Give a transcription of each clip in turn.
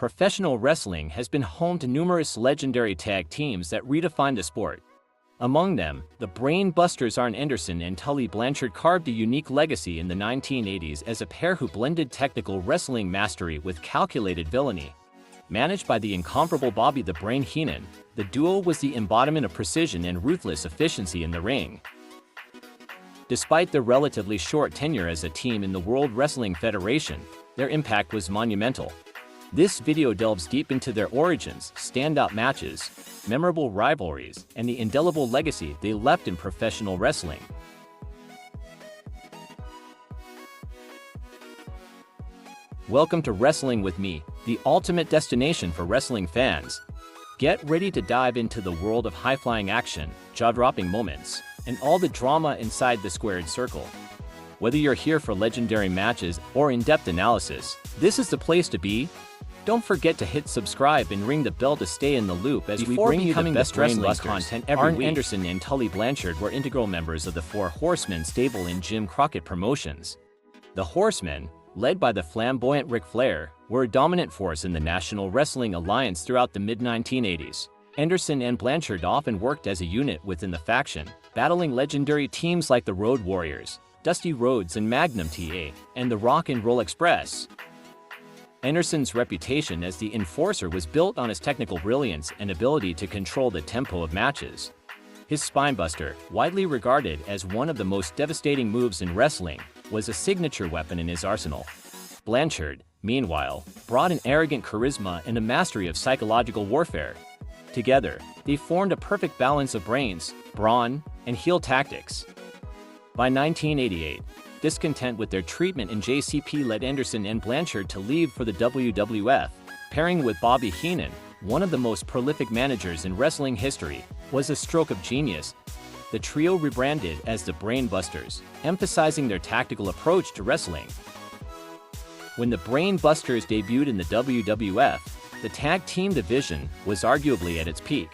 professional wrestling has been home to numerous legendary tag teams that redefined the sport. Among them, the Brain Busters Arn Anderson and Tully Blanchard carved a unique legacy in the 1980s as a pair who blended technical wrestling mastery with calculated villainy. Managed by the incomparable Bobby the Brain Heenan, the duo was the embodiment of precision and ruthless efficiency in the ring. Despite their relatively short tenure as a team in the World Wrestling Federation, their impact was monumental. This video delves deep into their origins, standout matches, memorable rivalries, and the indelible legacy they left in professional wrestling. Welcome to Wrestling with Me, the ultimate destination for wrestling fans. Get ready to dive into the world of high-flying action, jaw-dropping moments, and all the drama inside the squared circle. Whether you're here for legendary matches or in-depth analysis, this is the place to be. Don't forget to hit subscribe and ring the bell to stay in the loop as we bring you the best wrestling content every week. Arn Anderson and Tully Blanchard were integral members of the Four Horsemen stable in Jim Crockett Promotions. The Horsemen, led by the flamboyant Ric Flair, were a dominant force in the National Wrestling Alliance throughout the mid-1980s. Anderson and Blanchard often worked as a unit within the faction, battling legendary teams like the Road Warriors, Dusty Rhodes and Magnum TA, and the Rock and Roll Express. Anderson's reputation as the enforcer was built on his technical brilliance and ability to control the tempo of matches. His spinebuster, widely regarded as one of the most devastating moves in wrestling, was a signature weapon in his arsenal. Blanchard, meanwhile, brought an arrogant charisma and a mastery of psychological warfare. Together, they formed a perfect balance of brains, brawn, and heel tactics. By 1988, discontent with their treatment in JCP led Anderson and Blanchard to leave for the WWF. Pairing with Bobby Heenan, one of the most prolific managers in wrestling history, was a stroke of genius. The trio rebranded as the Brain Busters, emphasizing their tactical approach to wrestling. When the Brain Busters debuted in the WWF, the tag team division was arguably at its peak.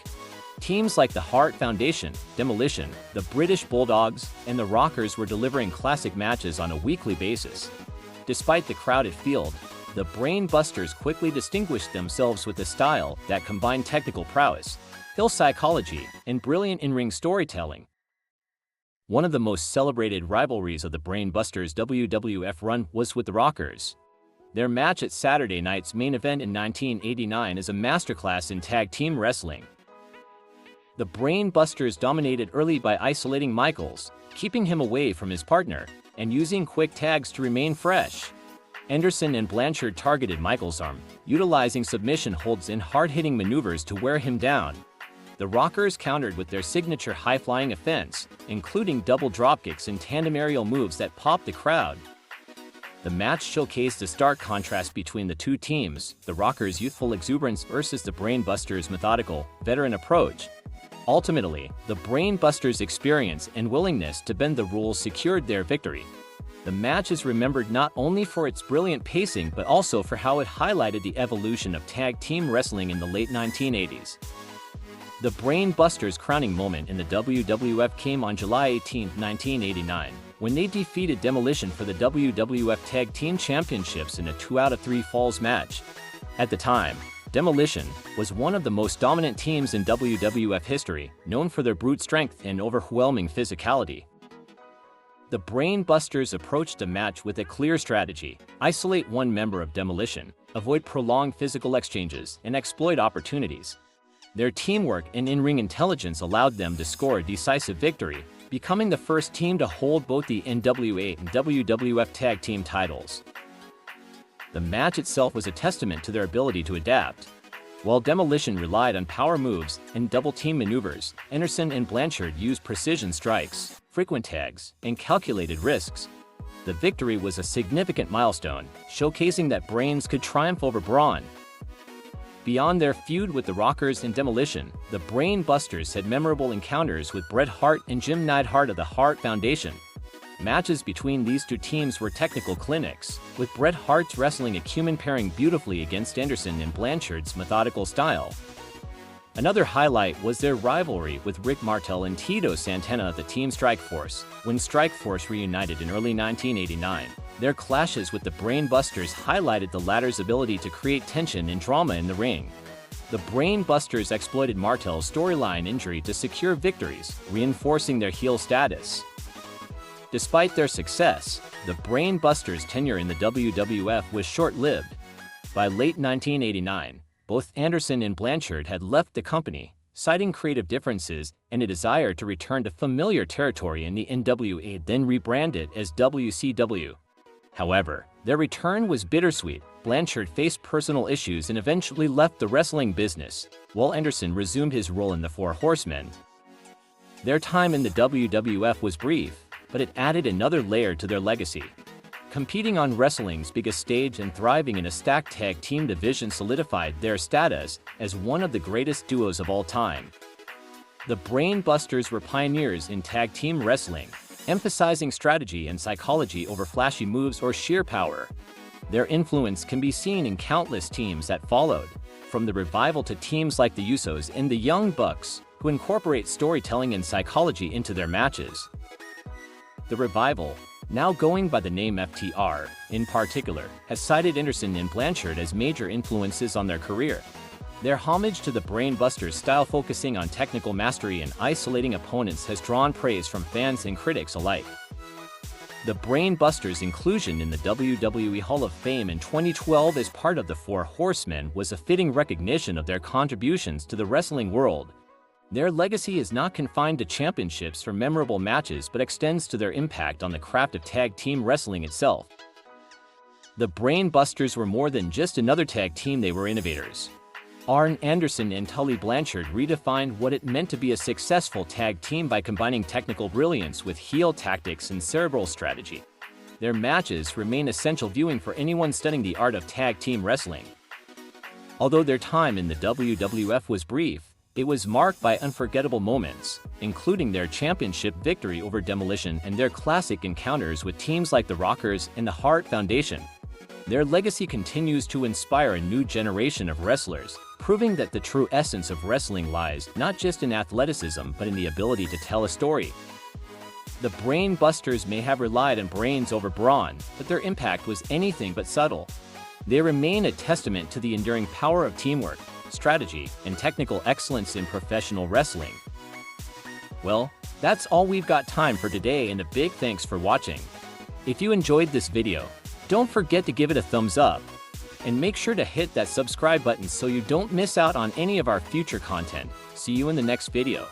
Teams like the Hart Foundation, Demolition, the British Bulldogs, and the Rockers were delivering classic matches on a weekly basis. Despite the crowded field, the Brain Busters quickly distinguished themselves with a style that combined technical prowess, heel psychology, and brilliant in-ring storytelling. One of the most celebrated rivalries of the Brain Busters' WWF run was with the Rockers. Their match at Saturday Night's Main Event in 1989 is a masterclass in tag team wrestling. The Brain Busters dominated early by isolating Michaels, keeping him away from his partner, and using quick tags to remain fresh. Anderson and Blanchard targeted Michaels' arm, utilizing submission holds and hard-hitting maneuvers to wear him down. The Rockers countered with their signature high-flying offense, including double dropkicks and tandem aerial moves that popped the crowd. The match showcased a stark contrast between the two teams, the Rockers' youthful exuberance versus the Brain Busters' methodical, veteran approach. Ultimately, the Brain Busters' experience and willingness to bend the rules secured their victory. The match is remembered not only for its brilliant pacing but also for how it highlighted the evolution of tag team wrestling in the late 1980s. The Brain Busters' crowning moment in the WWF came on July 18, 1989, when they defeated Demolition for the WWF Tag Team Championships in a 2-out-of-3 falls match. At the time, Demolition was one of the most dominant teams in WWF history, known for their brute strength and overwhelming physicality. The Brain Busters approached the match with a clear strategy: isolate one member of Demolition, avoid prolonged physical exchanges, and exploit opportunities. Their teamwork and in-ring intelligence allowed them to score a decisive victory, becoming the first team to hold both the NWA and WWF tag team titles. The match itself was a testament to their ability to adapt. While Demolition relied on power moves and double-team maneuvers, Anderson and Blanchard used precision strikes, frequent tags, and calculated risks. The victory was a significant milestone, showcasing that brains could triumph over brawn. Beyond their feud with the Rockers and Demolition, the Brain Busters had memorable encounters with Bret Hart and Jim Neidhart of the Hart Foundation. Matches between these two teams were technical clinics, with Bret Hart's wrestling acumen pairing beautifully against Anderson and Blanchard's methodical style. Another highlight was their rivalry with Rick Martel and Tito Santana of the Team Strikeforce. When Strikeforce reunited in early 1989, their clashes with the Brainbusters highlighted the latter's ability to create tension and drama in the ring. The Brainbusters exploited Martel's storyline injury to secure victories, reinforcing their heel status. Despite their success, the Brainbusters' tenure in the WWF was short-lived. By late 1989, both Anderson and Blanchard had left the company, citing creative differences and a desire to return to familiar territory in the NWA, then rebranded as WCW. However, their return was bittersweet. Blanchard faced personal issues and eventually left the wrestling business, while Anderson resumed his role in the Four Horsemen. Their time in the WWF was brief, but it added another layer to their legacy. Competing on wrestling's biggest stage and thriving in a stacked tag team division solidified their status as one of the greatest duos of all time. The Brainbusters were pioneers in tag team wrestling, emphasizing strategy and psychology over flashy moves or sheer power. Their influence can be seen in countless teams that followed, from the Revival to teams like the Usos and the Young Bucks, who incorporate storytelling and psychology into their matches. The Revival, now going by the name FTR, in particular, has cited Anderson and Blanchard as major influences on their career. Their homage to the Brainbusters' style, focusing on technical mastery and isolating opponents, has drawn praise from fans and critics alike. The Brainbusters' inclusion in the WWE Hall of Fame in 2012 as part of the Four Horsemen was a fitting recognition of their contributions to the wrestling world. Their legacy is not confined to championships or memorable matches, but extends to their impact on the craft of tag team wrestling itself. The Brainbusters were more than just another tag team, they were innovators. Arn Anderson and Tully Blanchard redefined what it meant to be a successful tag team by combining technical brilliance with heel tactics and cerebral strategy. Their matches remain essential viewing for anyone studying the art of tag team wrestling. Although their time in the WWF was brief, it was marked by unforgettable moments, including their championship victory over Demolition and their classic encounters with teams like the Rockers and the Hart Foundation. Their legacy continues to inspire a new generation of wrestlers, proving that the true essence of wrestling lies not just in athleticism but in the ability to tell a story. The Brainbusters may have relied on brains over brawn, but their impact was anything but subtle. They remain a testament to the enduring power of teamwork, strategy, and technical excellence in professional wrestling. Well, that's all we've got time for today, and a big thanks for watching. If you enjoyed this video, don't forget to give it a thumbs up, and make sure to hit that subscribe button so you don't miss out on any of our future content. See you in the next video.